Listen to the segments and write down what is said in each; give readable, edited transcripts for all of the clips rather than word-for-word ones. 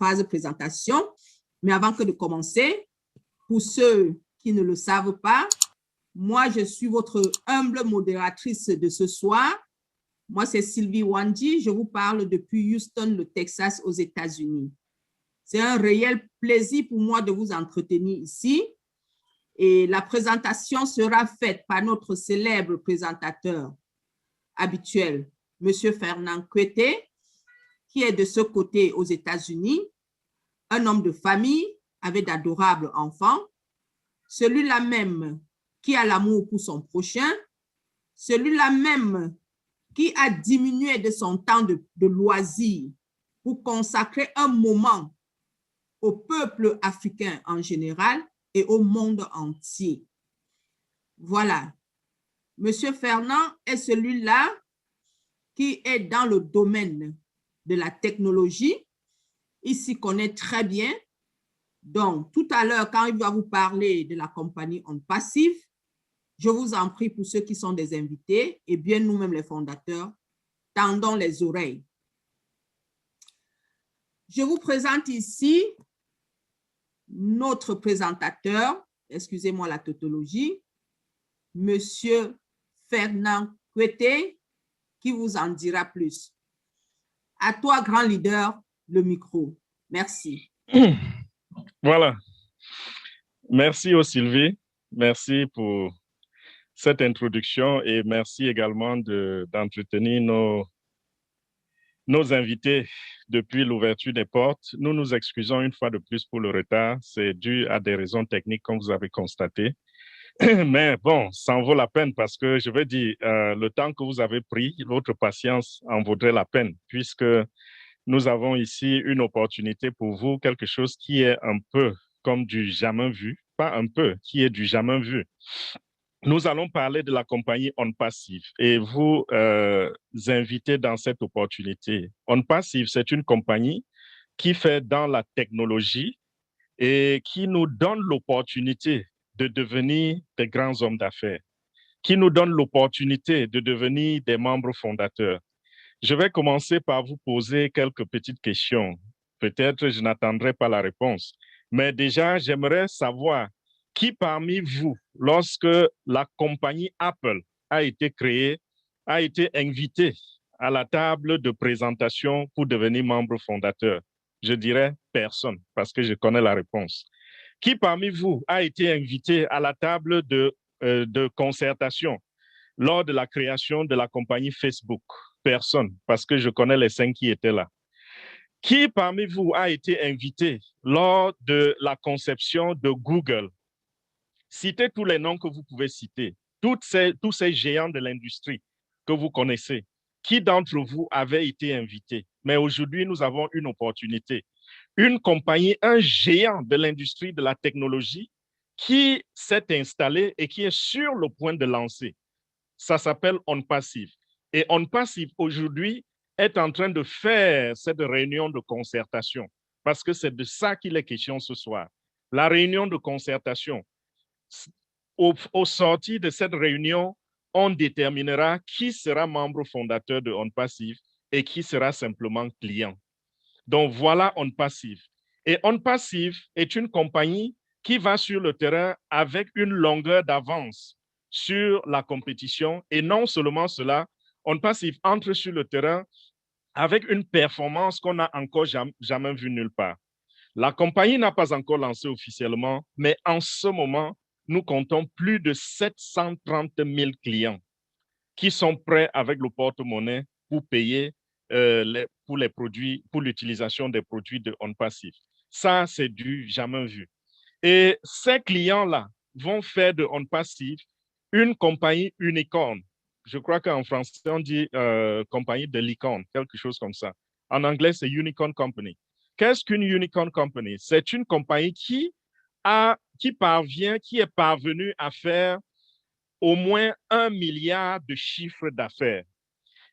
phase de présentation. Mais avant que de commencer, pour ceux qui ne le savent pas, moi, je suis votre humble modératrice de ce soir. Moi, c'est Sylvie Wandi. Je vous parle depuis Houston, le Texas, aux États-Unis. C'est un réel plaisir pour moi de vous entretenir ici. Et la présentation sera faite par notre célèbre présentateur habituel, M. Fernand Kouété, qui est de ce côté aux États-Unis, un homme de famille avec d'adorables enfants, celui-là même qui a l'amour pour son prochain, celui-là même qui a diminué de son temps de loisir pour consacrer un moment au peuple africain en général et au monde entier. Voilà. Monsieur Fernand est celui-là qui est dans le domaine de la technologie. Il s'y connaît très bien. Donc, tout à l'heure, quand il va vous parler de la compagnie OnPassive, je vous en prie, pour ceux qui sont des invités, et bien nous-mêmes les fondateurs, tendons les oreilles. Je vous présente ici notre présentateur, excusez-moi la tautologie, Monsieur Fernand Kouété, qui vous en dira plus. À toi, grand leader, le micro. Merci. Voilà. Merci Sylvie. Merci pour cette introduction et merci également d'entretenir nos invités depuis l'ouverture des portes. Nous nous excusons une fois de plus pour le retard. C'est dû à des raisons techniques, comme vous avez constaté. Mais bon, ça en vaut la peine parce que je veux dire, le temps que vous avez pris, votre patience en vaudrait la peine puisque nous avons ici une opportunité pour vous, quelque chose qui est un peu comme du jamais vu, pas un peu, qui est du jamais vu. Nous allons parler de la compagnie OnPassive et vous inviter dans cette opportunité. OnPassive, c'est une compagnie qui fait dans la technologie et qui nous donne l'opportunité de devenir des grands hommes d'affaires, qui nous donne l'opportunité de devenir des membres fondateurs. Je vais commencer par vous poser quelques petites questions. Peut-être je n'attendrai pas la réponse, mais déjà, j'aimerais savoir qui parmi vous, lorsque la compagnie Apple a été créée, a été invité à la table de présentation pour devenir membre fondateur? Je dirais personne, parce que je connais la réponse. Qui parmi vous a été invité à la table de concertation lors de la création de la compagnie Facebook? Personne, parce que je connais les 5 qui étaient là. Qui parmi vous a été invité lors de la conception de Google? Citez tous les noms que vous pouvez citer, tous ces géants de l'industrie que vous connaissez. Qui d'entre vous avait été invité? Mais aujourd'hui, nous avons une opportunité. Une compagnie, un géant de l'industrie de la technologie qui s'est installé et qui est sur le point de lancer. Ça s'appelle OnPassive. Et OnPassive, aujourd'hui, est en train de faire cette réunion de concertation parce que c'est de ça qu'il est question ce soir. La réunion de concertation. Au sortir de cette réunion, on déterminera qui sera membre fondateur de OnPassive et qui sera simplement client. Donc, voilà OnPassive. Et OnPassive est une compagnie qui va sur le terrain avec une longueur d'avance sur la compétition. Et non seulement cela, OnPassive entre sur le terrain avec une performance qu'on n'a encore jamais vue nulle part. La compagnie n'a pas encore lancé officiellement, mais en ce moment, nous comptons plus de 730 000 clients qui sont prêts avec le porte-monnaie pour payer pour les produits, pour l'utilisation des produits de OnPassive. Ça, c'est du jamais vu. Et ces clients-là vont faire de OnPassive une compagnie unicorne. Je crois qu'en français, on dit compagnie de licorne, quelque chose comme ça. En anglais, c'est Unicorn Company. Qu'est-ce qu'une Unicorn Company? C'est une compagnie qui est parvenue à faire au moins 1 milliard de chiffre d'affaires.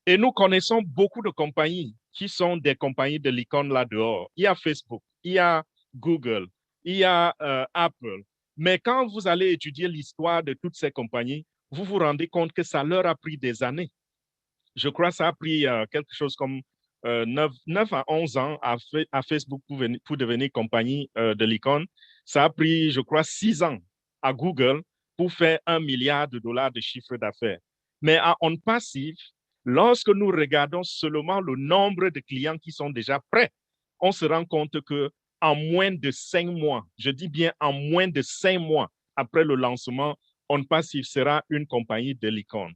Et nous connaissons beaucoup de compagnies qui sont des compagnies de licorne là dehors. Il y a Facebook, il y a Google, il y a Apple. Mais quand vous allez étudier l'histoire de toutes ces compagnies, vous vous rendez compte que ça leur a pris des années. Je crois que ça a pris quelque chose comme 9 à 11 ans à Facebook pour devenir compagnie de l'icône. Ça a pris, je crois, 6 ans à Google pour faire 1 milliard de dollars de chiffre d'affaires. Mais à OnPassive, lorsque nous regardons seulement le nombre de clients qui sont déjà prêts, on se rend compte qu'en moins de 5 mois, je dis bien en moins de 5 mois après le lancement, OnPassive sera une compagnie de l'icône.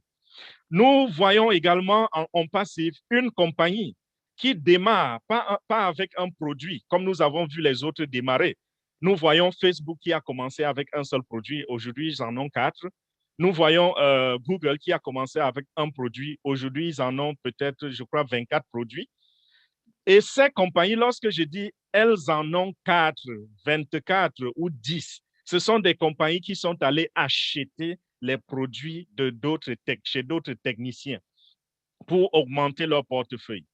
Nous voyons également en OnPassive une compagnie qui démarre pas avec un produit, comme nous avons vu les autres démarrer. Nous voyons Facebook qui a commencé avec un seul produit. Aujourd'hui, ils en ont 4. Nous voyons Google qui a commencé avec un produit. Aujourd'hui, ils en ont peut-être, je crois, 24 produits. Et ces compagnies, lorsque je dis elles en ont 4, 24 ou 10, ce sont des compagnies qui sont allées acheter les produits chez d'autres techniciens pour augmenter leur portefeuille.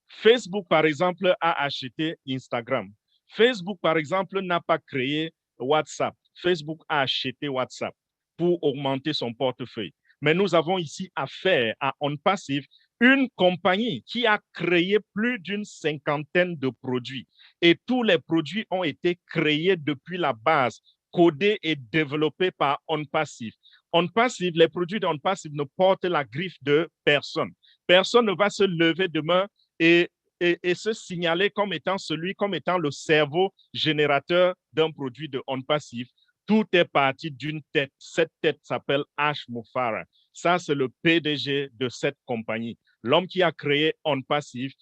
Facebook, par exemple, a acheté Instagram. Facebook, par exemple, n'a pas créé WhatsApp. Facebook a acheté WhatsApp pour augmenter son portefeuille. Mais nous avons ici affaire à OnPassive, une compagnie qui a créé plus d'une 50aine de produits. Et tous les produits ont été créés depuis la base, codés et développés par OnPassive. OnPassive, les produits d'OnPassive ne portent la griffe de personne. Personne ne va se lever demain et se signaler comme étant le cerveau générateur d'un produit de OnPassive. Tout est parti d'une tête. Cette tête s'appelle Ash Mufareh. Ça, c'est le PDG de cette compagnie, l'homme qui a créé OnPassive,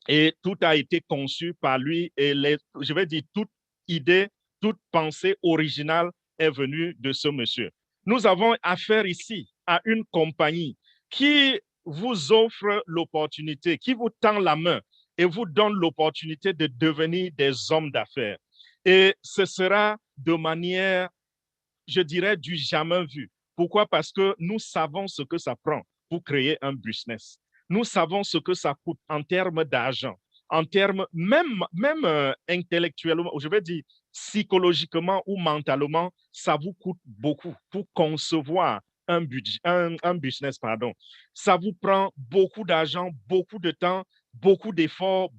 et tout a été conçu par lui. Et je vais dire, toute idée, toute pensée originale est venue de ce monsieur. Nous avons affaire ici à une compagnie qui vous offre l'opportunité, qui vous tend la main et vous donne l'opportunité de devenir des hommes d'affaires. Et ce sera de manière, je dirais, du jamais vu. Pourquoi? Parce que nous savons ce que ça prend pour créer un business. Nous savons ce que ça coûte en termes d'argent, en termes même intellectuellement, je vais dire psychologiquement ou mentalement, ça vous coûte beaucoup pour concevoir un business, pardon. Ça vous prend beaucoup d'argent, beaucoup de temps, beaucoup d'efforts.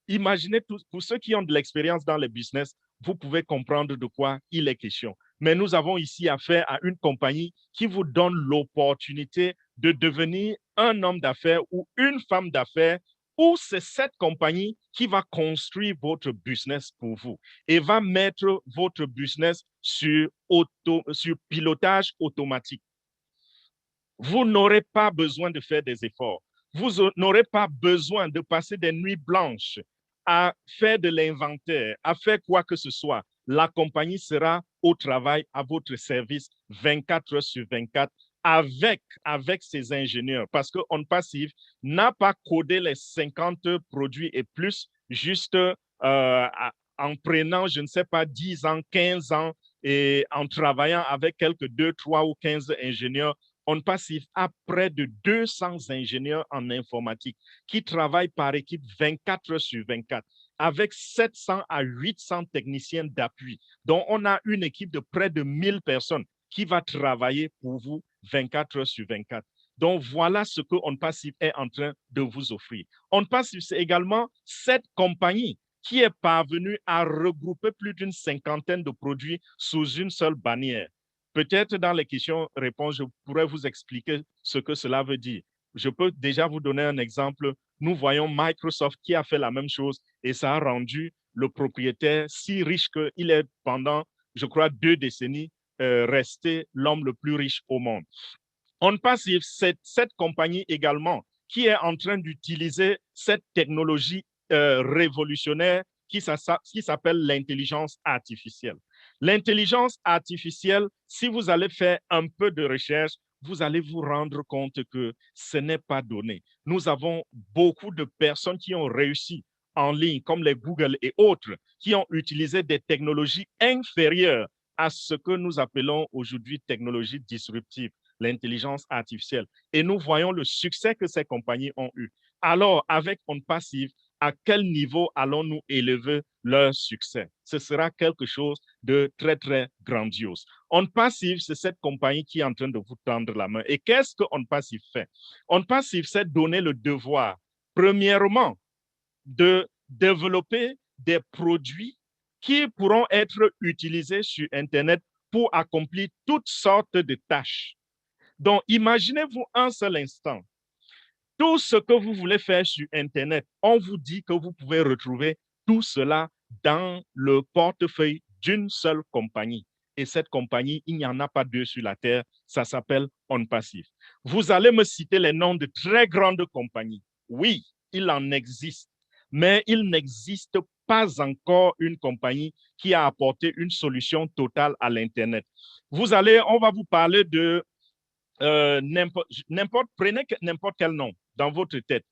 Imaginez, pour ceux qui ont de l'expérience dans le business, vous pouvez comprendre de quoi il est question. Mais nous avons ici affaire à une compagnie qui vous donne l'opportunité de devenir un homme d'affaires ou une femme d'affaires, ou c'est cette compagnie qui va construire votre business pour vous et va mettre votre business sur pilotage automatique. Vous n'aurez pas besoin de faire des efforts. Vous n'aurez pas besoin de passer des nuits blanches à faire de l'inventaire, à faire quoi que ce soit. La compagnie sera au travail, à votre service 24 heures sur 24 avec ses ingénieurs. Parce que OnPassive n'a pas codé les 50 produits et plus juste en prenant, je ne sais pas, 10 ans, 15 ans et en travaillant avec quelques 2, 3 ou 15 ingénieurs. OnPassive a près de 200 ingénieurs en informatique qui travaillent par équipe 24 heures sur 24 avec 700 à 800 techniciens d'appui. Donc, on a une équipe de près de 1000 personnes qui va travailler pour vous 24 heures sur 24. Donc, voilà ce que OnPassive est en train de vous offrir. OnPassive, c'est également cette compagnie qui est parvenue à regrouper plus d'une 50aine de produits sous une seule bannière. Peut-être dans les questions-réponses, je pourrais vous expliquer ce que cela veut dire. Je peux déjà vous donner un exemple. Nous voyons Microsoft qui a fait la même chose et ça a rendu le propriétaire si riche qu'il est pendant, je crois, 2 décennies resté l'homme le plus riche au monde. OnPassive, c'est cette compagnie également qui est en train d'utiliser cette technologie révolutionnaire qui s'appelle l'intelligence artificielle. L'intelligence artificielle, si vous allez faire un peu de recherche, vous allez vous rendre compte que ce n'est pas donné. Nous avons beaucoup de personnes qui ont réussi en ligne, comme les Google et autres, qui ont utilisé des technologies inférieures à ce que nous appelons aujourd'hui technologie disruptive, l'intelligence artificielle. Et nous voyons le succès que ces compagnies ont eu. Alors, avec OnPassive, à quel niveau allons-nous élever leur succès? Ce sera quelque chose de très, très grandiose. OnPassive, c'est cette compagnie qui est en train de vous tendre la main. Et qu'est-ce que OnPassive fait? OnPassive, c'est donner le devoir Premièrement, de développer des produits qui pourront être utilisés sur Internet pour accomplir toutes sortes de tâches. Donc, imaginez-vous un seul instant. Tout ce que vous voulez faire sur Internet, on vous dit que vous pouvez retrouver tout cela dans le portefeuille d'une seule compagnie. Et cette compagnie, il n'y en a pas deux sur la Terre, ça s'appelle OnPassive. Vous allez me citer les noms de très grandes compagnies. Oui, il en existe, mais il n'existe pas encore une compagnie qui a apporté une solution totale à l'Internet. On va vous parler de prenez n'importe quel nom dans votre tête.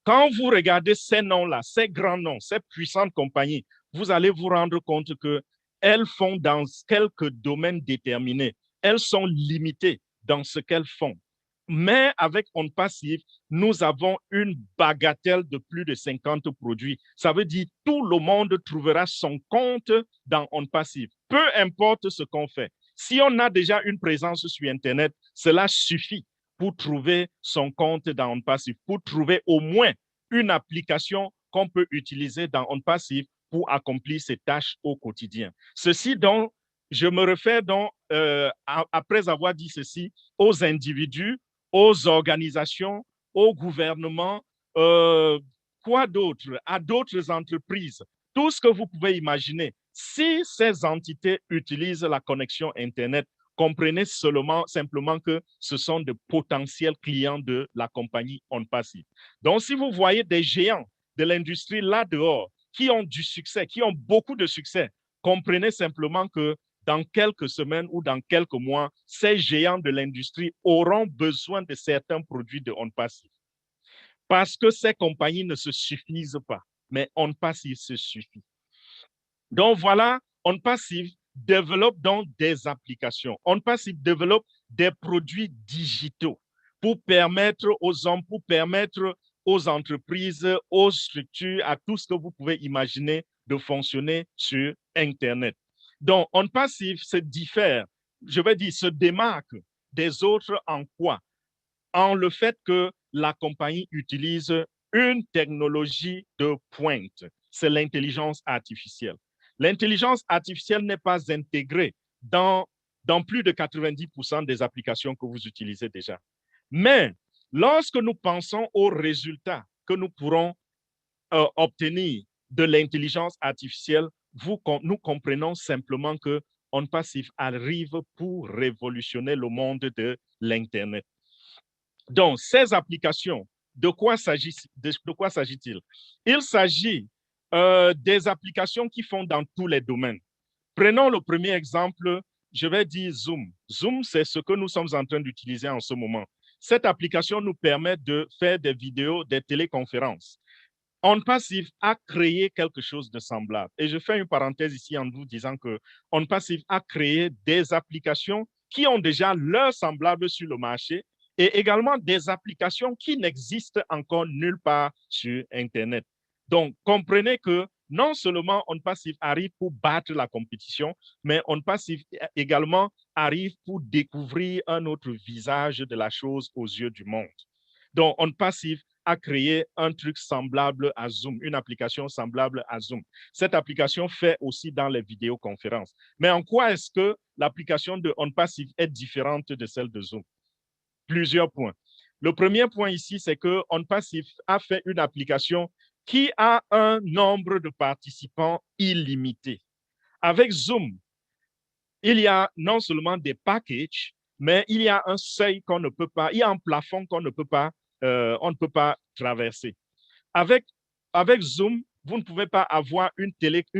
Quand vous regardez ces noms-là, ces grands noms, ces puissantes compagnies, vous allez vous rendre compte qu'elles font dans quelques domaines déterminés. Elles sont limitées dans ce qu'elles font. Mais avec OnPassive, nous avons une bagatelle de plus de 50 produits. Ça veut dire que tout le monde trouvera son compte dans OnPassive, peu importe ce qu'on fait. Si on a déjà une présence sur Internet, cela suffit pour trouver son compte dans OnPassive, pour trouver au moins une application qu'on peut utiliser dans OnPassive pour accomplir ses tâches au quotidien. Ceci dont je me réfère donc, après avoir dit ceci, aux individus, aux organisations, aux gouvernements, quoi d'autre, à d'autres entreprises, tout ce que vous pouvez imaginer. Si ces entités utilisent la connexion Internet, comprenez simplement que ce sont de potentiels clients de la compagnie OnPassive. Donc, si vous voyez des géants de l'industrie là-dehors qui ont du succès, qui ont beaucoup de succès, comprenez simplement que dans quelques semaines ou dans quelques mois, ces géants de l'industrie auront besoin de certains produits de OnPassive. Parce que ces compagnies ne se suffisent pas, mais OnPassive se suffit. Donc voilà, OnPassive développe donc des applications. OnPassive développe des produits digitaux pour permettre aux hommes, pour permettre aux entreprises, aux structures, à tout ce que vous pouvez imaginer de fonctionner sur Internet. Donc, OnPassive se diffère, je vais dire, se démarque des autres en quoi? En le fait que la compagnie utilise une technologie de pointe, c'est l'intelligence artificielle. L'intelligence artificielle n'est pas intégrée dans plus de 90% des applications que vous utilisez déjà. Mais lorsque nous pensons aux résultats que nous pourrons obtenir de l'intelligence artificielle, nous comprenons simplement que OnPassive arrive pour révolutionner le monde de l'Internet. Donc, ces applications, de quoi s'agit-il? Il s'agit des applications qui font dans tous les domaines. Prenons le premier exemple, je vais dire Zoom. Zoom, c'est ce que nous sommes en train d'utiliser en ce moment. Cette application nous permet de faire des vidéos, des téléconférences. OnPassive a créé quelque chose de semblable. Et je fais une parenthèse ici en vous disant que OnPassive a créé des applications qui ont déjà leur semblable sur le marché et également des applications qui n'existent encore nulle part sur Internet. Donc, comprenez que non seulement OnPassive arrive pour battre la compétition, mais OnPassive également arrive pour découvrir un autre visage de la chose aux yeux du monde. Donc, OnPassive a créé un truc semblable à Zoom, une application semblable à Zoom. Cette application fait aussi dans les vidéoconférences. Mais en quoi est-ce que l'application de OnPassive est différente de celle de Zoom? Plusieurs points. Le premier point ici, c'est que OnPassive a fait une application qui a un nombre de participants illimité. Avec Zoom, il y a non seulement des packages, mais il y a un seuil qu'on ne peut pas, il y a un plafond qu'on ne peut pas, on ne peut pas traverser. Avec Zoom, vous ne pouvez pas avoir une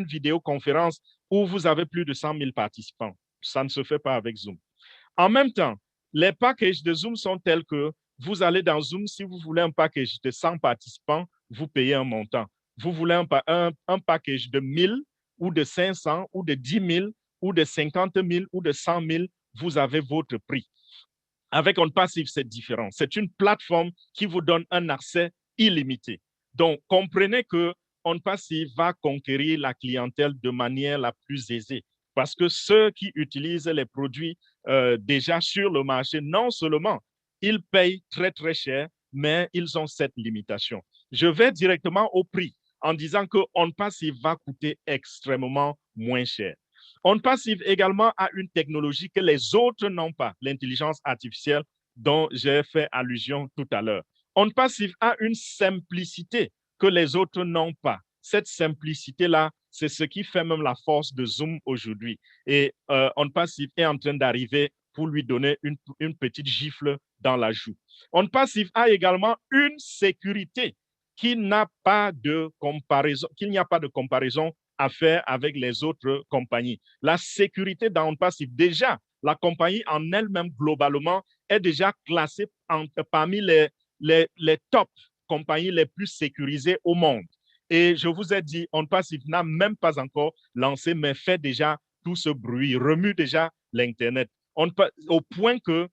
vidéoconférence où vous avez plus de 100 000 participants. Ça ne se fait pas avec Zoom. En même temps, les packages de Zoom sont tels que vous allez dans Zoom, si vous voulez un package de 100 participants, vous payez un montant. Vous voulez un package de 1000 ou de 500 ou de 10 000 ou de 50 000 ou de 100 000, vous avez votre prix. Avec OnPassive, c'est différent. C'est une plateforme qui vous donne un accès illimité. Donc, comprenez que OnPassive va conquérir la clientèle de manière la plus aisée parce que ceux qui utilisent les produits déjà sur le marché, non seulement ils payent très, très cher, mais ils ont cette limitation. Je vais directement au prix en disant que OnPassive va coûter extrêmement moins cher. OnPassive également a une technologie que les autres n'ont pas, l'intelligence artificielle dont j'ai fait allusion tout à l'heure. OnPassive a une simplicité que les autres n'ont pas. Cette simplicité-là, c'est ce qui fait même la force de Zoom aujourd'hui. Et OnPassive est en train d'arriver pour lui donner une petite gifle dans la joue. OnPassive a également une sécurité qui n'a pas de comparaison, qu'il n'y a pas de comparaison à faire avec les autres compagnies. La sécurité dans OnPassive, déjà, la compagnie en elle-même, globalement, est déjà classée parmi les top compagnies les plus sécurisées au monde. Et je vous ai dit, OnPassive n'a même pas encore lancé, mais fait déjà tout ce bruit, remue déjà l'Internet. Au point que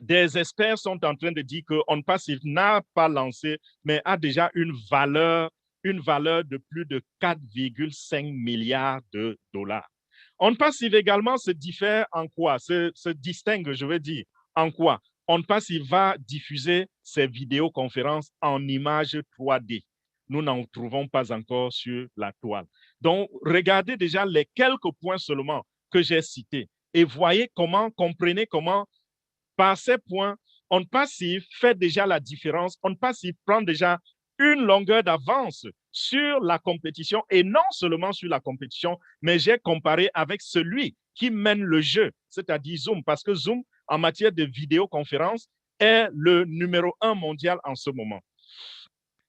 des experts sont en train de dire que OnPassive n'a pas lancé, mais a déjà une valeur de plus de 4,5 milliards de dollars. OnPassive également se diffère en quoi? Se distingue, je veux dire, en quoi? OnPassive va diffuser ses vidéoconférences en images 3D. Nous n'en trouvons pas encore sur la toile. Donc, regardez déjà les quelques points seulement que j'ai cités et voyez comment, comprenez comment par ces points, OnPassive fait déjà la différence. OnPassive prend déjà une longueur d'avance sur la compétition et non seulement sur la compétition, mais j'ai comparé avec celui qui mène le jeu, c'est-à-dire Zoom, parce que Zoom, en matière de vidéoconférence, est le numéro 1 mondial en ce moment.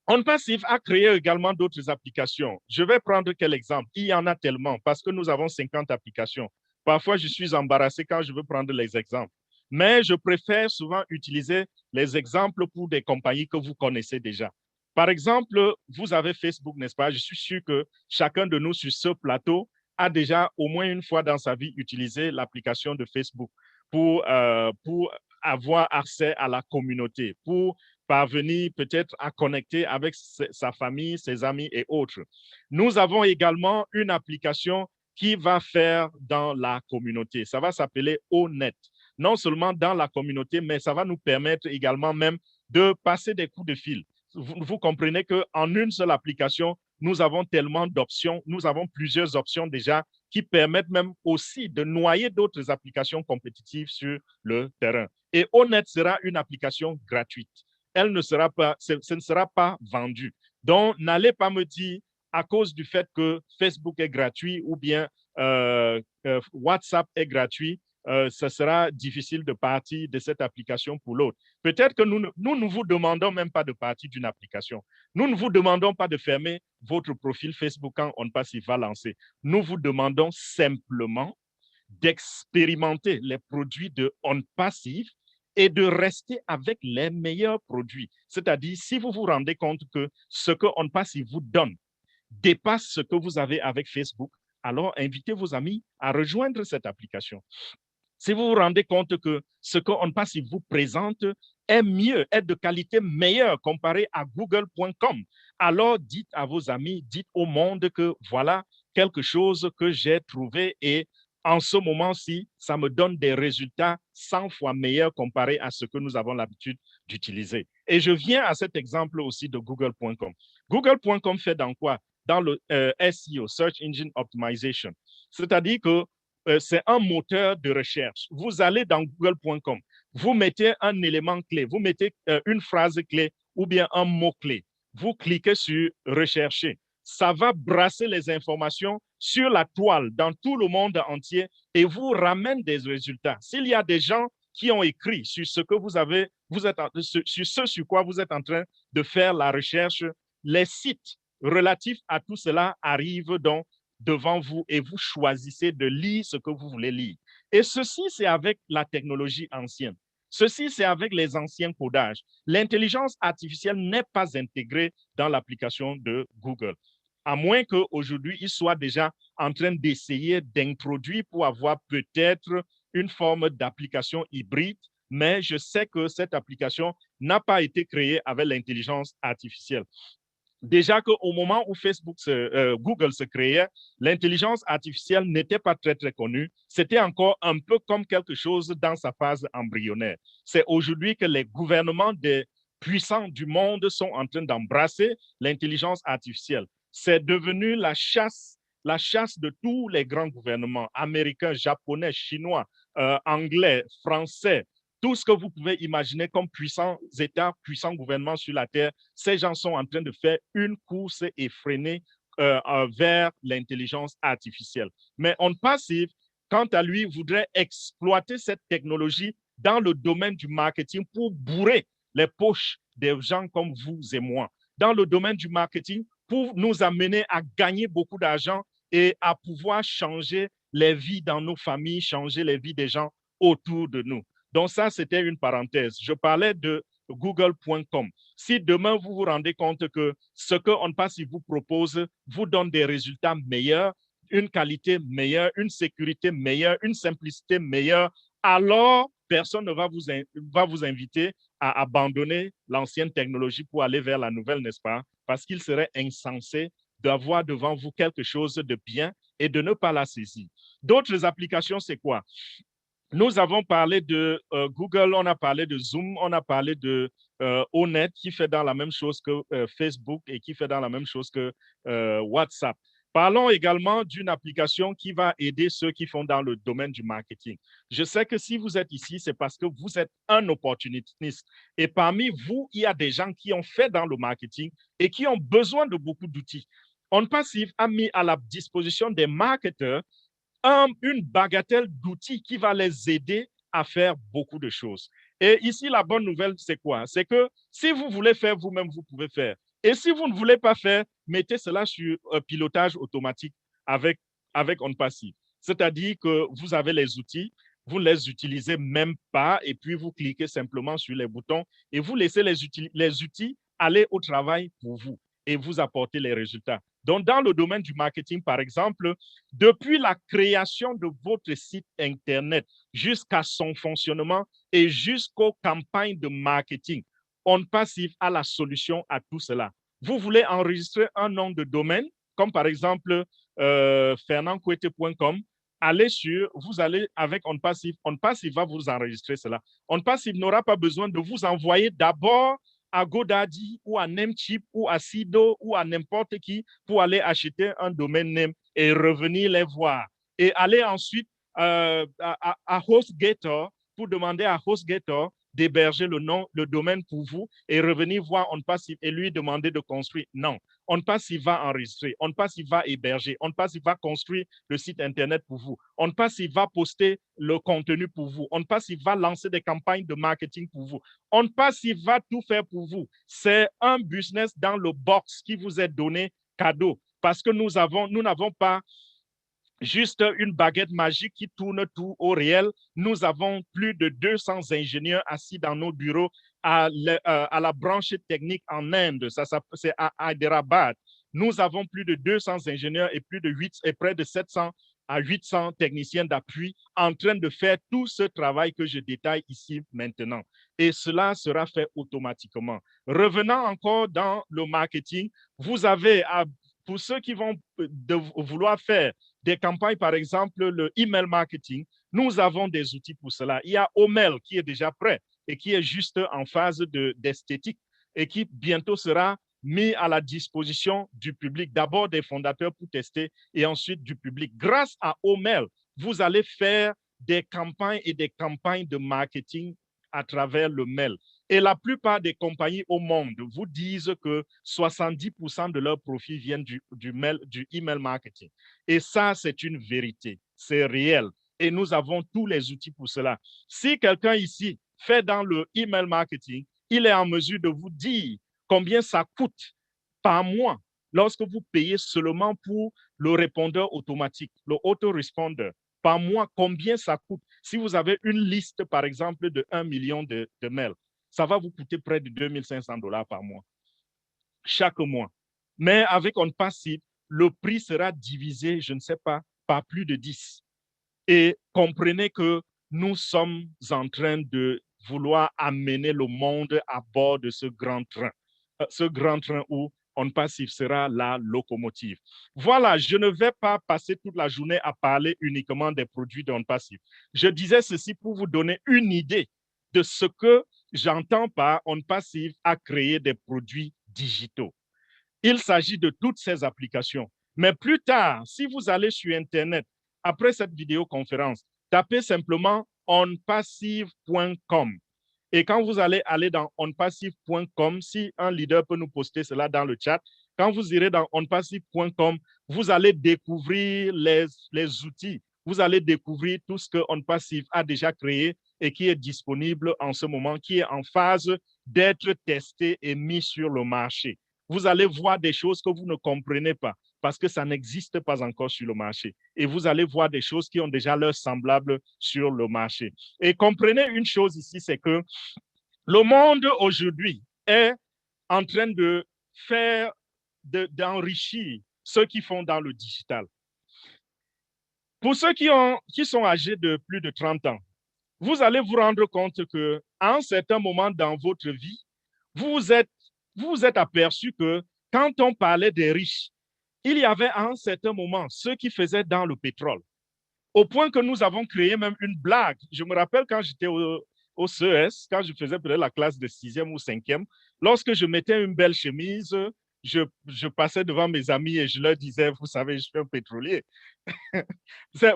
OnPassive a créé également d'autres applications. Je vais prendre quel exemple? Il y en a tellement parce que nous avons 50 applications. Parfois, je suis embarrassé quand je veux prendre les exemples. Mais je préfère souvent utiliser les exemples pour des compagnies que vous connaissez déjà. Par exemple, vous avez Facebook, n'est-ce pas? Je suis sûr que chacun de nous sur ce plateau a déjà au moins une fois dans sa vie utilisé l'application de Facebook pour avoir accès à la communauté, pour parvenir peut-être à connecter avec sa famille, ses amis et autres. Nous avons également une application qui va faire dans la communauté. Ça va s'appeler ONET. Non seulement dans la communauté, mais ça va nous permettre également même de passer des coups de fil. Vous comprenez qu'en une seule application, nous avons tellement d'options, nous avons plusieurs options déjà qui permettent même aussi de noyer d'autres applications compétitives sur le terrain. Et ONET sera une application gratuite. Elle ne sera pas, ce ne sera pas vendu. Donc, n'allez pas me dire à cause du fait que Facebook est gratuit ou bien WhatsApp est gratuit, ce sera difficile de partir de cette application pour l'autre. Peut-être que nous ne vous demandons même pas de partir d'une application. Nous ne vous demandons pas de fermer votre profil Facebook quand OnPassive va lancer. Nous vous demandons simplement d'expérimenter les produits de OnPassive et de rester avec les meilleurs produits. C'est-à-dire, si vous vous rendez compte que ce que OnPassive vous donne dépasse ce que vous avez avec Facebook, alors invitez vos amis à rejoindre cette application. Si vous vous rendez compte que ce que OnPassive vous présente est mieux, est de qualité meilleure comparé à google.com, alors dites à vos amis, dites au monde que voilà quelque chose que j'ai trouvé et en ce moment-ci, ça me donne des résultats 100 fois meilleurs comparé à ce que nous avons l'habitude d'utiliser. Et je viens à cet exemple aussi de google.com. Google.com fait dans quoi? Dans le SEO, Search Engine Optimization. C'est-à-dire que c'est un moteur de recherche. Vous allez dans google.com, vous mettez un élément clé, vous mettez une phrase clé ou bien un mot-clé. Vous cliquez sur rechercher. Ça va brasser les informations sur la toile dans tout le monde entier et vous ramène des résultats. S'il y a des gens qui ont écrit sur ce que sur ce sur quoi vous êtes en train de faire la recherche, les sites relatifs à tout cela arrivent donc devant vous et vous choisissez de lire ce que vous voulez lire. Et ceci, c'est avec la technologie ancienne. Ceci, c'est avec les anciens codages. L'intelligence artificielle n'est pas intégrée dans l'application de Google, à moins qu'aujourd'hui, il soit déjà en train d'essayer d'introduire pour avoir peut-être une forme d'application hybride, mais je sais que cette application n'a pas été créée avec l'intelligence artificielle. Déjà qu'au moment où Google se créait, l'intelligence artificielle n'était pas très, très connue. C'était encore un peu comme quelque chose dans sa phase embryonnaire. C'est aujourd'hui que les gouvernements des puissants du monde sont en train d'embrasser l'intelligence artificielle. C'est devenu la chasse de tous les grands gouvernements américains, japonais, chinois, anglais, français, tout ce que vous pouvez imaginer comme puissants États, puissants gouvernements sur la Terre. Ces gens sont en train de faire une course effrénée vers l'intelligence artificielle. Mais On Passive, quant à lui, voudrait exploiter cette technologie dans le domaine du marketing pour bourrer les poches des gens comme vous et moi. Dans le domaine du marketing, pour nous amener à gagner beaucoup d'argent et à pouvoir changer les vies dans nos familles, changer les vies des gens autour de nous. Donc ça, c'était une parenthèse. Je parlais de google.com. Si demain, vous vous rendez compte que ce que On Passive vous propose vous donne des résultats meilleurs, une qualité meilleure, une sécurité meilleure, une simplicité meilleure, alors personne ne va vous inviter à abandonner l'ancienne technologie pour aller vers la nouvelle, n'est-ce pas? Parce qu'il serait insensé d'avoir devant vous quelque chose de bien et de ne pas la saisir. D'autres applications, c'est quoi? Nous avons parlé de Google, on a parlé de Zoom, on a parlé de Onet qui fait dans la même chose que Facebook et qui fait dans la même chose que WhatsApp. Parlons également d'une application qui va aider ceux qui font dans le domaine du marketing. Je sais que si vous êtes ici, c'est parce que vous êtes un opportuniste. Et parmi vous, il y a des gens qui ont fait dans le marketing et qui ont besoin de beaucoup d'outils. On Passive a mis à la disposition des marketeurs une bagatelle d'outils qui va les aider à faire beaucoup de choses. Et ici, la bonne nouvelle, c'est quoi? C'est que si vous voulez faire vous-même, vous pouvez faire. Et si vous ne voulez pas faire, mettez cela sur pilotage automatique avec On Passive. C'est-à-dire que vous avez les outils, vous ne les utilisez même pas et puis vous cliquez simplement sur les boutons et vous laissez les outils aller au travail pour vous et vous apporter les résultats. Donc, dans le domaine du marketing, par exemple, depuis la création de votre site Internet jusqu'à son fonctionnement et jusqu'aux campagnes de marketing, On Passive a la solution à tout cela. Vous voulez enregistrer un nom de domaine, comme par exemple fernandquete.com, vous allez avec On Passive va vous enregistrer cela. On Passive n'aura pas besoin de vous envoyer d'abord à GoDaddy ou à Namecheap ou à Sido ou à n'importe qui pour aller acheter un domaine name et revenir les voir. Et aller ensuite à HostGator pour demander à HostGator d'héberger le domaine pour vous et revenir voir On Passive et lui demander de construire. Non, On Passive va enregistrer, On Passive va héberger, On Passive va construire le site Internet pour vous, On Passive va poster le contenu pour vous, On Passive va lancer des campagnes de marketing pour vous, On Passive va tout faire pour vous. C'est un business dans le box qui vous est donné cadeau parce que nous n'avons pas juste une baguette magique qui tourne tout au réel. Nous avons plus de 200 ingénieurs assis dans nos bureaux à la branche technique en Inde. C'est à Hyderabad. Nous avons plus de 200 ingénieurs et près de 700 à 800 techniciens d'appui en train de faire tout ce travail que je détaille ici maintenant. Et cela sera fait automatiquement. Revenant encore dans le marketing, vous avez, pour ceux qui vont vouloir faire des campagnes, par exemple, le email marketing, nous avons des outils pour cela. Il y a Omail qui est déjà prêt et qui est juste en phase d'esthétique et qui bientôt sera mis à la disposition du public, d'abord des fondateurs pour tester et ensuite du public. Grâce à Omail, vous allez faire des campagnes et des campagnes de marketing à travers le mail. Et la plupart des compagnies au monde vous disent que 70% de leurs profits viennent du email marketing. Et ça, c'est une vérité, c'est réel. Et nous avons tous les outils pour cela. Si quelqu'un ici fait dans le email marketing, il est en mesure de vous dire combien ça coûte par mois lorsque vous payez seulement pour le répondeur automatique, le autoresponder. Par mois, combien ça coûte? Si vous avez une liste, par exemple, de 1 million de mails, ça va vous coûter près de 2 500 $ par mois, chaque mois. Mais avec On Passive, le prix sera divisé, je ne sais pas, par plus de 10. Et comprenez que nous sommes en train de vouloir amener le monde à bord de ce grand train où On Passive sera la locomotive. Voilà, je ne vais pas passer toute la journée à parler uniquement des produits d'On Passive. Je disais ceci pour vous donner une idée de ce que j'entends par on passive à créer des produits digitaux. Il s'agit de toutes ces applications. Mais plus tard, si vous allez sur Internet, après cette vidéoconférence, tapez simplement onpassive.com. Et quand vous allez aller dans onpassive.com, si un leader peut nous poster cela dans le chat, quand vous irez dans onpassive.com, vous allez découvrir les outils, vous allez découvrir tout ce que OnPassive a déjà créé et qui est disponible en ce moment, qui est en phase d'être testé et mis sur le marché. Vous allez voir des choses que vous ne comprenez pas parce que ça n'existe pas encore sur le marché. Et vous allez voir des choses qui ont déjà leur semblable sur le marché. Et comprenez une chose ici, c'est que le monde aujourd'hui est en train de faire, d'enrichir ceux qui font dans le digital. Pour ceux qui sont âgés de plus de 30 ans, vous allez vous rendre compte qu'à un certain moment dans votre vie, vous vous êtes aperçu que quand on parlait des riches, il y avait à un certain moment ceux qui faisaient dans le pétrole. Au point que nous avons créé même une blague. Je me rappelle quand j'étais au CES, quand je faisais peut-être la classe de 6e ou 5e, lorsque je mettais une belle chemise, je passais devant mes amis et je leur disais, vous savez, je suis un pétrolier.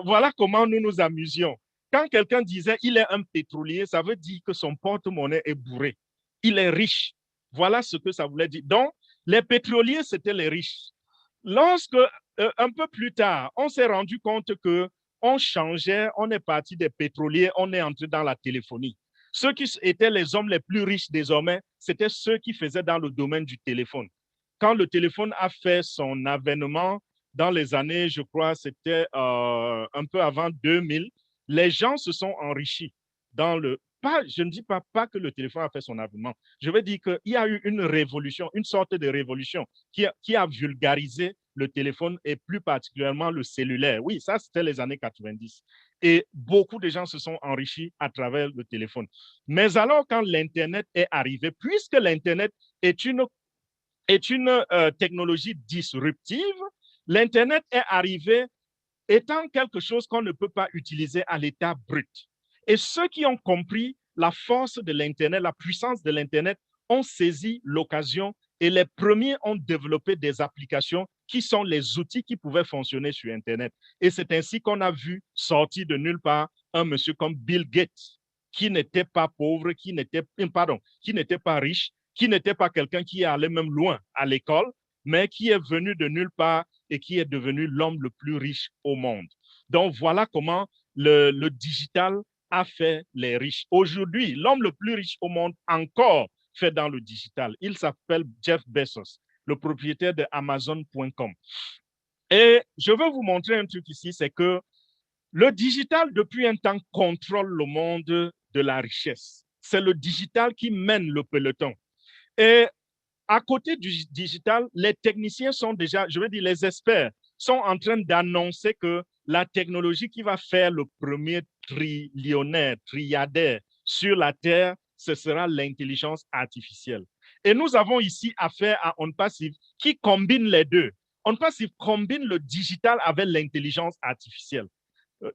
Voilà comment nous nous amusions. Quand quelqu'un disait il est un pétrolier, ça veut dire que son porte-monnaie est bourré. Il est riche. Voilà ce que ça voulait dire. Donc, les pétroliers, c'était les riches. Lorsque, un peu plus tard, on s'est rendu compte que on changeait, on est parti des pétroliers, on est entré dans la téléphonie. Ceux qui étaient les hommes les plus riches désormais, c'était ceux qui faisaient dans le domaine du téléphone. Quand le téléphone a fait son avènement dans les années, je crois, c'était un peu avant 2000, les gens se sont enrichis dans le... je ne dis pas que le téléphone a fait son avènement. Je veux dire qu'il y a eu une révolution, une sorte de révolution qui a vulgarisé le téléphone et plus particulièrement le cellulaire. Oui, ça, c'était les années 90. Et beaucoup de gens se sont enrichis à travers le téléphone. Mais alors, quand l'Internet est arrivé, puisque l'Internet est une technologie disruptive, l'Internet est arrivé étant quelque chose qu'on ne peut pas utiliser à l'état brut. Et ceux qui ont compris la force de l'Internet, la puissance de l'Internet, ont saisi l'occasion et les premiers ont développé des applications qui sont les outils qui pouvaient fonctionner sur Internet. Et c'est ainsi qu'on a vu sortir de nulle part un monsieur comme Bill Gates, qui n'était pas pauvre, qui n'était pas riche, qui n'était pas quelqu'un qui allait même loin à l'école, mais qui est venu de nulle part et qui est devenu l'homme le plus riche au monde. Donc, voilà comment le digital a fait les riches. Aujourd'hui, l'homme le plus riche au monde encore fait dans le digital. Il s'appelle Jeff Bezos, le propriétaire de Amazon.com. Et je veux vous montrer un truc ici, c'est que le digital, depuis un temps, contrôle le monde de la richesse. C'est le digital qui mène le peloton. Et à côté du digital, les techniciens sont déjà, je veux dire, les experts sont en train d'annoncer que la technologie qui va faire le premier triadaire sur la Terre, ce sera l'intelligence artificielle. Et nous avons ici affaire à OnPassive qui combine les deux. OnPassive combine le digital avec l'intelligence artificielle.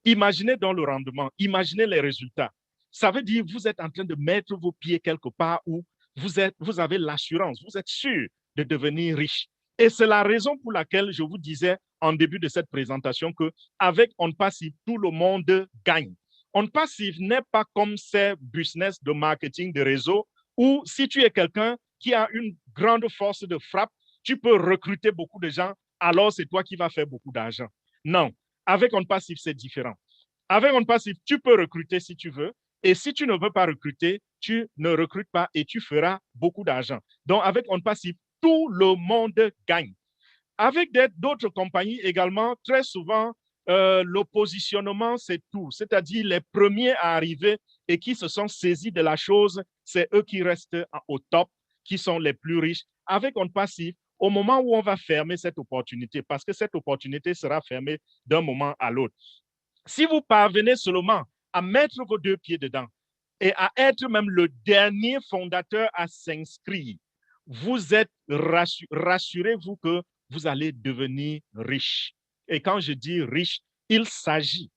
Imaginez donc le rendement, imaginez les résultats. Ça veut dire que vous êtes en train de mettre vos pieds quelque part où vous avez l'assurance, vous êtes sûr de devenir riche. Et c'est la raison pour laquelle je vous disais en début de cette présentation qu'avec OnPassive, tout le monde gagne. OnPassive n'est pas comme ces business de marketing de réseau où si tu es quelqu'un qui a une grande force de frappe, tu peux recruter beaucoup de gens, alors c'est toi qui vas faire beaucoup d'argent. Non, avec OnPassive, c'est différent. Avec OnPassive, tu peux recruter si tu veux, et si tu ne veux pas recruter, tu ne recrutes pas et tu feras beaucoup d'argent. Donc, avec OnPassive, tout le monde gagne. Avec d'autres compagnies également, très souvent, le positionnement, c'est tout. C'est-à-dire les premiers à arriver et qui se sont saisis de la chose, c'est eux qui restent au top, qui sont les plus riches. Avec OnPassive, au moment où on va fermer cette opportunité, parce que cette opportunité sera fermée d'un moment à l'autre. Si vous parvenez seulement à mettre vos deux pieds dedans et à être même le dernier fondateur à s'inscrire, vous êtes rassurez-vous que vous allez devenir riche. Et quand je dis riche, il s'agit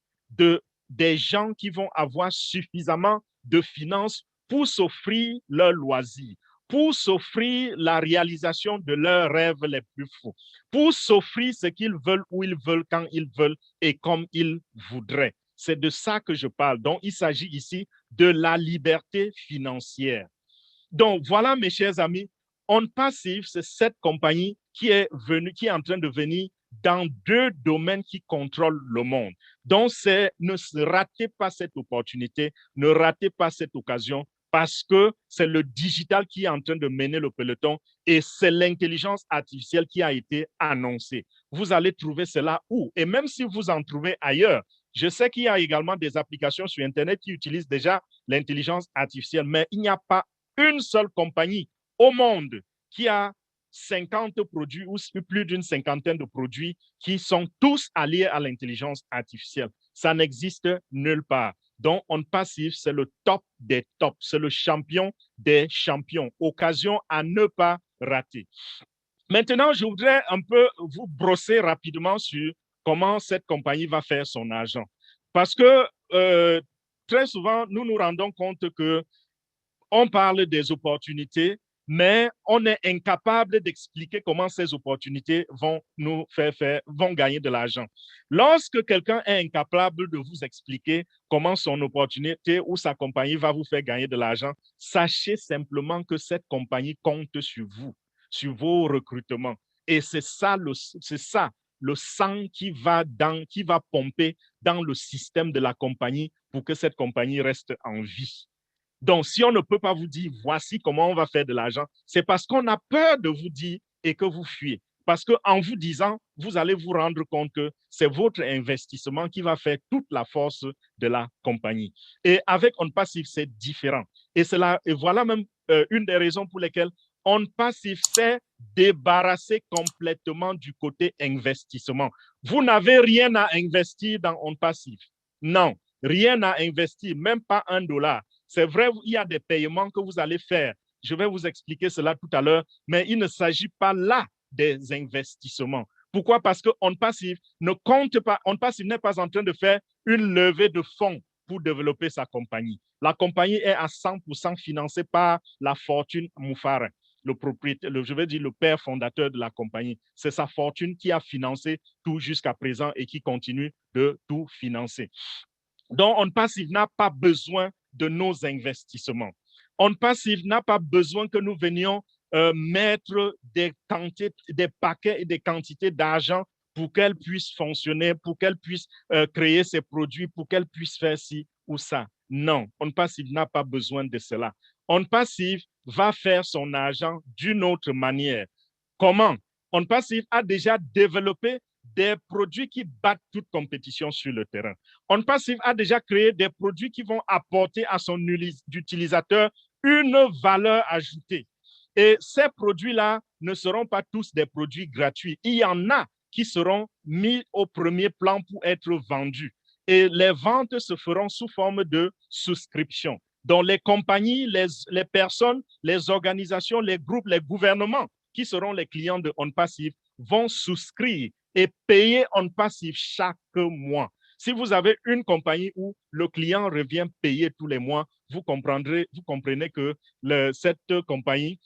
des gens qui vont avoir suffisamment de finances pour s'offrir leur loisir, pour s'offrir la réalisation de leurs rêves les plus fous, pour s'offrir ce qu'ils veulent, où ils veulent, quand ils veulent et comme ils voudraient. C'est de ça que je parle. Donc, il s'agit ici de la liberté financière. Donc, voilà, mes chers amis, On Passive, c'est cette compagnie qui est en train de venir dans deux domaines qui contrôlent le monde. Donc, ne ratez pas cette opportunité, ne ratez pas cette occasion, parce que c'est le digital qui est en train de mener le peloton et c'est l'intelligence artificielle qui a été annoncée. Vous allez trouver cela où? Et même si vous en trouvez ailleurs, je sais qu'il y a également des applications sur Internet qui utilisent déjà l'intelligence artificielle, mais il n'y a pas une seule compagnie au monde qui a 50 produits ou plus d'une cinquantaine de produits qui sont tous alliés à l'intelligence artificielle. Ça n'existe nulle part. Donc, On Passive, c'est le top des tops, c'est le champion des champions. Occasion à ne pas rater. Maintenant, je voudrais un peu vous brosser rapidement sur comment cette compagnie va faire son argent. Parce que très souvent, nous nous rendons compte que on parle des opportunités, mais on est incapable d'expliquer comment ces opportunités vont nous vont gagner de l'argent. Lorsque quelqu'un est incapable de vous expliquer comment son opportunité ou sa compagnie va vous faire gagner de l'argent, sachez simplement que cette compagnie compte sur vous, sur vos recrutements. Et c'est ça le sang qui va pomper dans le système de la compagnie pour que cette compagnie reste en vie. Donc, si on ne peut pas vous dire, voici comment on va faire de l'argent, c'est parce qu'on a peur de vous dire et que vous fuyez. Parce qu'en vous disant, vous allez vous rendre compte que c'est votre investissement qui va faire toute la force de la compagnie. Et avec On Passive, c'est différent. Et voilà même une des raisons pour lesquelles On Passive s'est débarrassé complètement du côté investissement. Vous n'avez rien à investir dans On Passive. Non, rien à investir, même pas $1. C'est vrai, il y a des paiements que vous allez faire. Je vais vous expliquer cela tout à l'heure, mais il ne s'agit pas là des investissements. Pourquoi? Parce que On Passive ne compte pas, On Passive n'est pas en train de faire une levée de fonds pour développer sa compagnie. La compagnie est à 100% financée par la fortune Mouffara, le propriétaire, je veux dire le père fondateur de la compagnie. C'est sa fortune qui a financé tout jusqu'à présent et qui continue de tout financer. Donc, On Passive n'a pas besoin de nos investissements. On Passive n'a pas besoin que nous venions mettre des paquets et des quantités d'argent pour qu'elle puisse fonctionner, pour qu'elle puisse créer ses produits, pour qu'elle puisse faire ci ou ça. Non, On Passive n'a pas besoin de cela. On Passive va faire son argent d'une autre manière. Comment? On Passive a déjà développé des produits qui battent toute compétition sur le terrain. On Passive a déjà créé des produits qui vont apporter à son utilisateur une valeur ajoutée. Et ces produits-là ne seront pas tous des produits gratuits. Il y en a qui seront mis au premier plan pour être vendus. Et les ventes se feront sous forme de souscription. Donc, les compagnies, les personnes, les organisations, les groupes, les gouvernements qui seront les clients de On Passive vont souscrire et payer On Passive chaque mois. Si vous avez une compagnie où le client revient payer tous les mois, vous comprenez que cette compagnie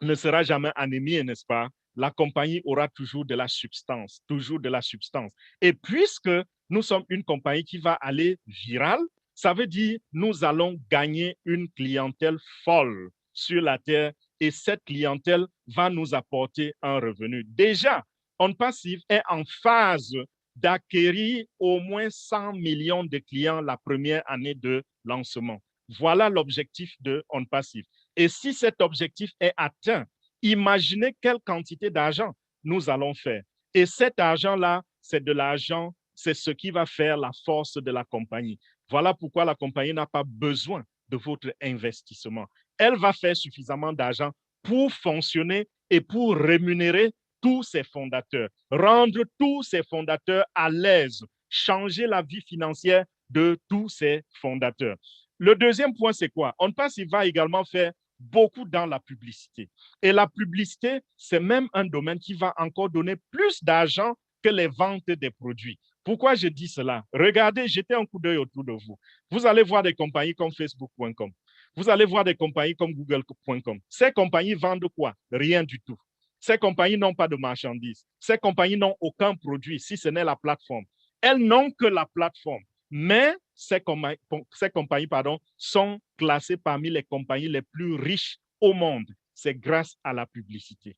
ne sera jamais anémiée, n'est-ce pas? La compagnie aura toujours de la substance, toujours de la substance. Et puisque nous sommes une compagnie qui va aller virale, ça veut dire nous allons gagner une clientèle folle sur la terre et cette clientèle va nous apporter un revenu. Déjà, On Passive est en phase d'acquérir au moins 100 millions de clients la première année de lancement. Voilà l'objectif de On Passive. Et si cet objectif est atteint, imaginez quelle quantité d'argent nous allons faire. Et cet argent-là, c'est de l'argent, c'est ce qui va faire la force de la compagnie. Voilà pourquoi la compagnie n'a pas besoin de votre investissement. Elle va faire suffisamment d'argent pour fonctionner et pour rémunérer tous ses fondateurs, rendre tous ses fondateurs à l'aise, changer la vie financière de tous ses fondateurs. Le deuxième point, c'est quoi? On pense qu'il va également faire beaucoup dans la publicité. Et la publicité, c'est même un domaine qui va encore donner plus d'argent que les ventes des produits. Pourquoi je dis cela? Regardez, jetez un coup d'œil autour de vous. Vous allez voir des compagnies comme Facebook.com. Vous allez voir des compagnies comme Google.com. Ces compagnies vendent quoi? Rien du tout. Ces compagnies n'ont pas de marchandises. Ces compagnies n'ont aucun produit, si ce n'est la plateforme. Elles n'ont que la plateforme. Mais ces compagnies sont classées parmi les compagnies les plus riches au monde. C'est grâce à la publicité.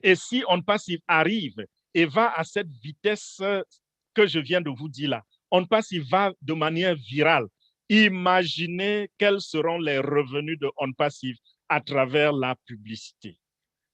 Et si OnPassive arrive et va à cette vitesse que je viens de vous dire là, OnPassive va de manière virale. Imaginez quels seront les revenus de OnPassive à travers la publicité.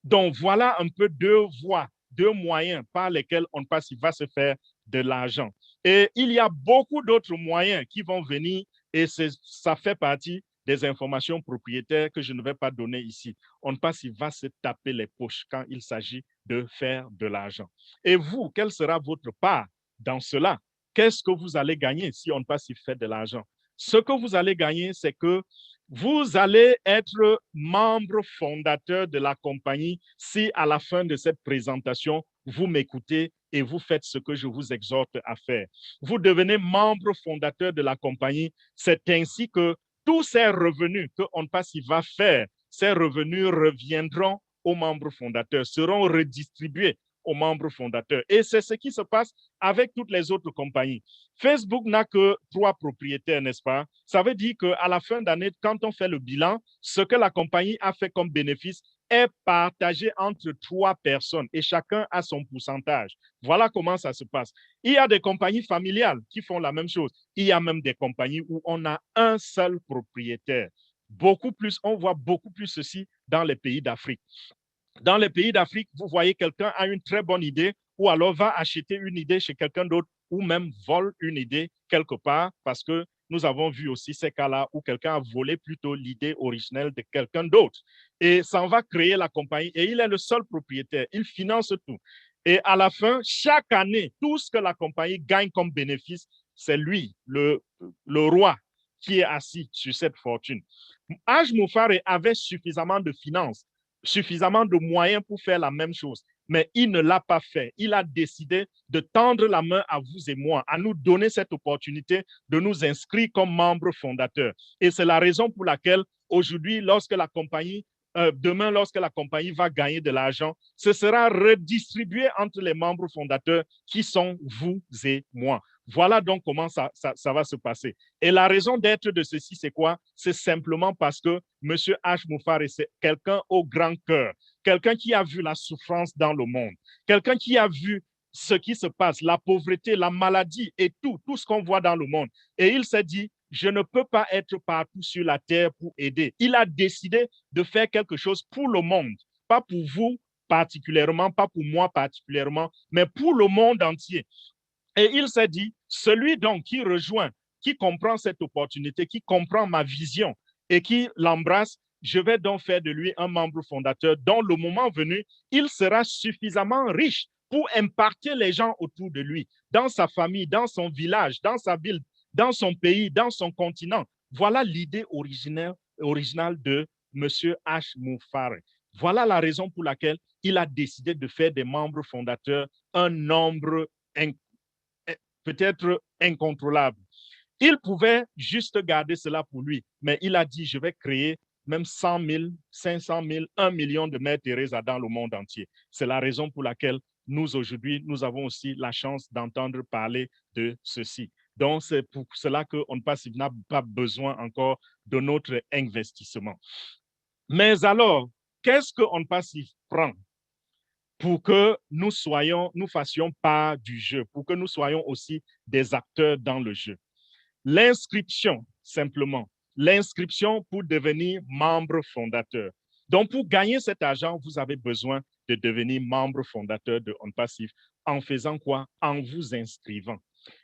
Donc, voilà un peu deux voies, deux moyens par lesquels OnPassive va se faire de l'argent. Et il y a beaucoup d'autres moyens qui vont venir et ça fait partie des informations propriétaires que je ne vais pas donner ici. OnPassive va se taper les poches quand il s'agit de faire de l'argent. Et vous, quelle sera votre part dans cela? Qu'est-ce que vous allez gagner si OnPassive fait de l'argent? Ce que vous allez gagner, c'est que vous allez être membre fondateur de la compagnie si à la fin de cette présentation, vous m'écoutez et vous faites ce que je vous exhorte à faire. Vous devenez membre fondateur de la compagnie. C'est ainsi que tous ces revenus que OnPassive va faire, ces revenus reviendront aux membres fondateurs, seront redistribués aux membres fondateurs. Et c'est ce qui se passe avec toutes les autres compagnies. Facebook n'a que 3 propriétaires, n'est-ce pas? Ça veut dire qu'à la fin d'année, quand on fait le bilan, ce que la compagnie a fait comme bénéfice est partagé entre 3 personnes et chacun a son pourcentage. Voilà comment ça se passe. Il y a des compagnies familiales qui font la même chose. Il y a même des compagnies où on a un seul propriétaire. Beaucoup plus, on voit beaucoup plus ceci dans les pays d'Afrique. Dans les pays d'Afrique, vous voyez quelqu'un a une très bonne idée ou alors va acheter une idée chez quelqu'un d'autre ou même vole une idée quelque part parce que nous avons vu aussi ces cas-là où quelqu'un a volé plutôt l'idée originelle de quelqu'un d'autre et ça va créer la compagnie et il est le seul propriétaire, il finance tout. Et à la fin, chaque année, tout ce que la compagnie gagne comme bénéfice, c'est lui, le roi qui est assis sur cette fortune. Haj Moufare avait suffisamment de finances, suffisamment de moyens pour faire la même chose. Mais il ne l'a pas fait. Il a décidé de tendre la main à vous et moi, à nous donner cette opportunité de nous inscrire comme membres fondateurs. Et c'est la raison pour laquelle aujourd'hui, lorsque la compagnie, demain, lorsque la compagnie va gagner de l'argent, ce sera redistribué entre les membres fondateurs qui sont vous et moi. Voilà donc comment ça va se passer. Et la raison d'être de ceci, c'est quoi? C'est simplement parce que M. Haj Moufare, c'est quelqu'un au grand cœur, quelqu'un qui a vu la souffrance dans le monde, quelqu'un qui a vu ce qui se passe, la pauvreté, la maladie et tout ce qu'on voit dans le monde. Et il s'est dit, je ne peux pas être partout sur la terre pour aider. Il a décidé de faire quelque chose pour le monde, pas pour vous particulièrement, pas pour moi particulièrement, mais pour le monde entier. Et il s'est dit, celui donc qui rejoint, qui comprend cette opportunité, qui comprend ma vision et qui l'embrasse, je vais donc faire de lui un membre fondateur dont le moment venu, il sera suffisamment riche pour impacter les gens autour de lui, dans sa famille, dans son village, dans sa ville, dans son pays, dans son continent. Voilà l'idée originale de M. Haj Moufare. Voilà la raison pour laquelle il a décidé de faire des membres fondateurs un nombre peut-être incontrôlable. Il pouvait juste garder cela pour lui, mais il a dit, je vais créer même 100 000, 500 000, 1 million de Mère Teresa dans le monde entier. C'est la raison pour laquelle nous, aujourd'hui, nous avons aussi la chance d'entendre parler de ceci. Donc, c'est pour cela qu'on n'a pas besoin encore de notre investissement. Mais alors, qu'est-ce qu'on prend pour que nous fassions part du jeu, pour que nous soyons aussi des acteurs dans le jeu? L'inscription, simplement. L'inscription pour devenir membre fondateur. Donc, pour gagner cet argent, vous avez besoin de devenir membre fondateur de OnPassive. En faisant quoi? En vous inscrivant.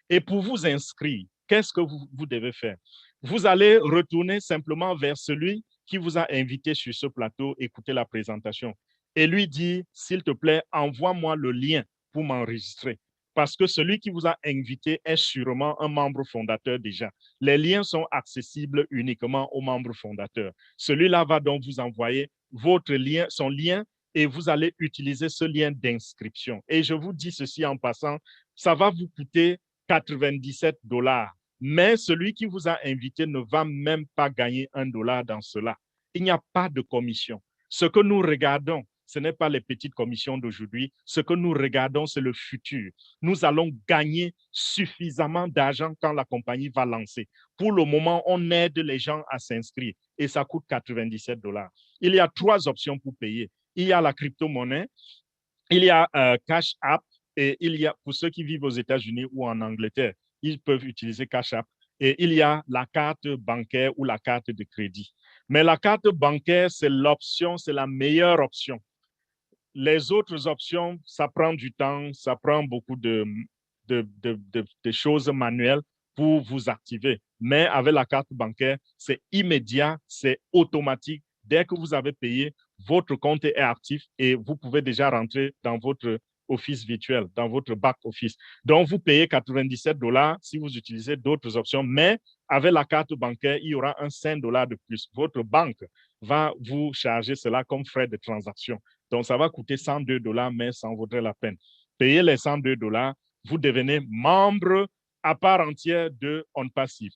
Et pour vous inscrire, qu'est-ce que vous devez faire? Vous allez retourner simplement vers celui qui vous a invité sur ce plateau, écouter la présentation, et lui dire, s'il te plaît, envoie-moi le lien pour m'enregistrer. Parce que celui qui vous a invité est sûrement un membre fondateur déjà. Les liens sont accessibles uniquement aux membres fondateurs. Celui-là va donc vous envoyer votre lien, son lien, et vous allez utiliser ce lien d'inscription. Et je vous dis ceci en passant, ça va vous coûter $97. Mais celui qui vous a invité ne va même pas gagner $1 dans cela. Il n'y a pas de commission. Ce que nous regardons, ce n'est pas les petites commissions d'aujourd'hui. Ce que nous regardons, c'est le futur. Nous allons gagner suffisamment d'argent quand la compagnie va lancer. Pour le moment, on aide les gens à s'inscrire et ça coûte $97. Il y a 3 options pour payer. Il y a la crypto-monnaie, il y a Cash App et il y a, pour ceux qui vivent aux États-Unis ou en Angleterre, ils peuvent utiliser Cash App. Et il y a la carte bancaire ou la carte de crédit. Mais la carte bancaire, c'est l'option, c'est la meilleure option. Les autres options, ça prend du temps, ça prend beaucoup de choses manuelles pour vous activer. Mais avec la carte bancaire, c'est immédiat, c'est automatique. Dès que vous avez payé, votre compte est actif et vous pouvez déjà rentrer dans votre office virtuel, dans votre back office. Donc, vous payez $97 si vous utilisez d'autres options, mais avec la carte bancaire, il y aura un $5 de plus. Votre banque va vous charger cela comme frais de transaction. Donc, ça va coûter $102, mais ça en vaudrait la peine. Payez les $102, vous devenez membre à part entière de OnPassive.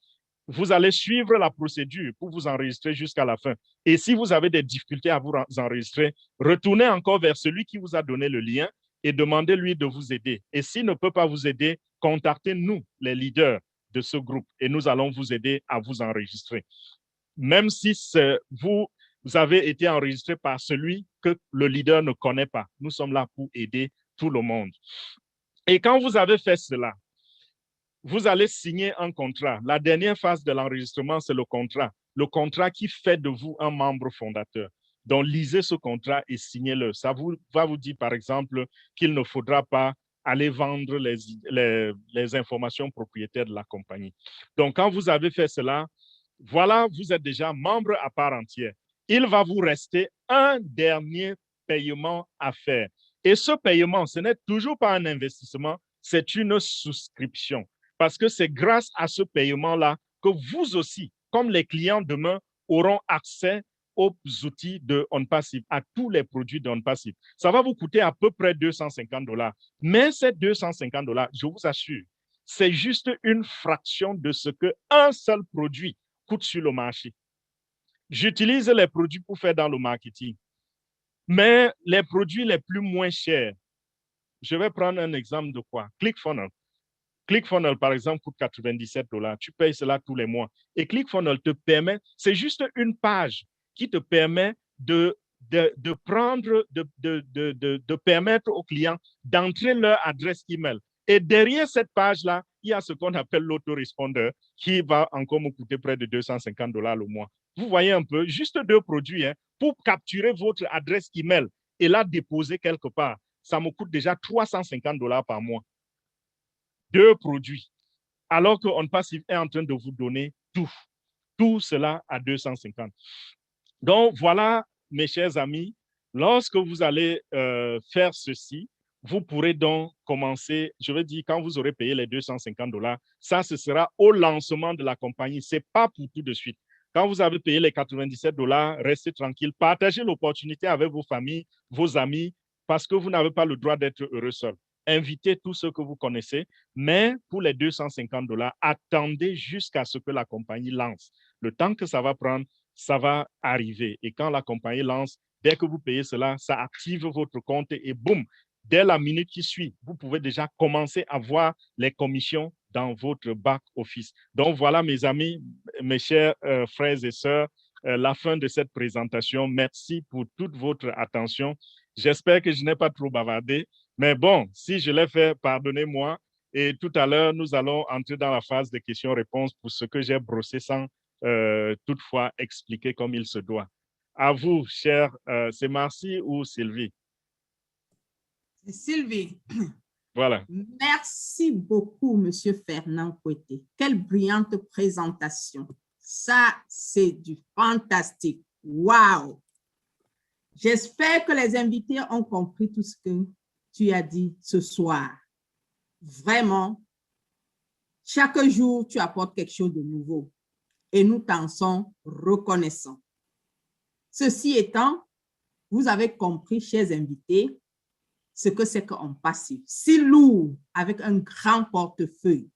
Vous allez suivre la procédure pour vous enregistrer jusqu'à la fin. Et si vous avez des difficultés à vous enregistrer, retournez encore vers celui qui vous a donné le lien et demandez-lui de vous aider. Et s'il ne peut pas vous aider, contactez-nous, les leaders de ce groupe, et nous allons vous aider à vous enregistrer. Même si vous avez été enregistré par celui que le leader ne connaît pas. Nous sommes là pour aider tout le monde. Et quand vous avez fait cela, vous allez signer un contrat. La dernière phase de l'enregistrement, c'est le contrat. Le contrat qui fait de vous un membre fondateur. Donc, lisez ce contrat et signez-le. Ça va vous dire, par exemple, qu'il ne faudra pas aller vendre les informations propriétaires de la compagnie. Donc, quand vous avez fait cela, voilà, vous êtes déjà membre à part entière. Il va vous rester un dernier paiement à faire. Et ce paiement, ce n'est toujours pas un investissement, c'est une souscription. Parce que c'est grâce à ce paiement-là que vous aussi, comme les clients demain, auront accès aux outils de OnPassive, à tous les produits de OnPassive. Ça va vous coûter à peu près $250. Mais ces $250, je vous assure, c'est juste une fraction de ce qu'un seul produit coûte sur le marché. J'utilise les produits pour faire dans le marketing. Mais les produits les plus moins chers, je vais prendre un exemple de quoi? ClickFunnels. ClickFunnels, par exemple, coûte $97. Tu payes cela tous les mois. Et ClickFunnels te permet, c'est juste une page qui te permet de permettre aux clients d'entrer leur adresse email. Et derrière cette page-là, il y a ce qu'on appelle l'autorespondeur qui va encore me coûter près de $250 le mois. Vous voyez un peu, juste 2 produits pour capturer votre adresse email et la déposer quelque part. Ça me coûte déjà $350 par mois. 2 produits. Alors que OnPassive est en train de vous donner tout cela à 250. Donc, voilà, mes chers amis, lorsque vous allez faire ceci, vous pourrez donc commencer, je veux dire, quand vous aurez payé les $250, ça, ce sera au lancement de la compagnie. Ce n'est pas pour tout de suite. Quand vous avez payé les $97, restez tranquille. Partagez l'opportunité avec vos familles, vos amis, parce que vous n'avez pas le droit d'être heureux seul. Invitez tous ceux que vous connaissez, mais pour les $250, attendez jusqu'à ce que la compagnie lance. Le temps que ça va prendre, ça va arriver. Et quand la compagnie lance, dès que vous payez cela, ça active votre compte et boum, dès la minute qui suit, vous pouvez déjà commencer à voir les commissions dans votre back office. Donc voilà, mes amis, mes chers frères et sœurs, la fin de cette présentation. Merci pour toute votre attention. J'espère que je n'ai pas trop bavardé, mais bon, si je l'ai fait, pardonnez-moi. Et tout à l'heure, nous allons entrer dans la phase de questions-réponses pour ce que j'ai brossé sans toutefois expliquer comme il se doit. À vous, cher, c'est Marcy ou Sylvie? Sylvie. Voilà. Merci beaucoup, Monsieur Fernand Coueté. Quelle brillante présentation. Ça, c'est du fantastique. Wow! J'espère que les invités ont compris tout ce que tu as dit ce soir. Vraiment, chaque jour, tu apportes quelque chose de nouveau et nous t'en sommes reconnaissants. Ceci étant, vous avez compris, chers invités, ce que c'est qu'OnPassive. Si lourd, avec un grand portefeuille.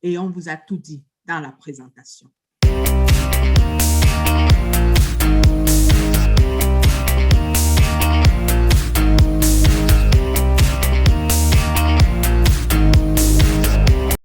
et on vous a tout dit dans la présentation.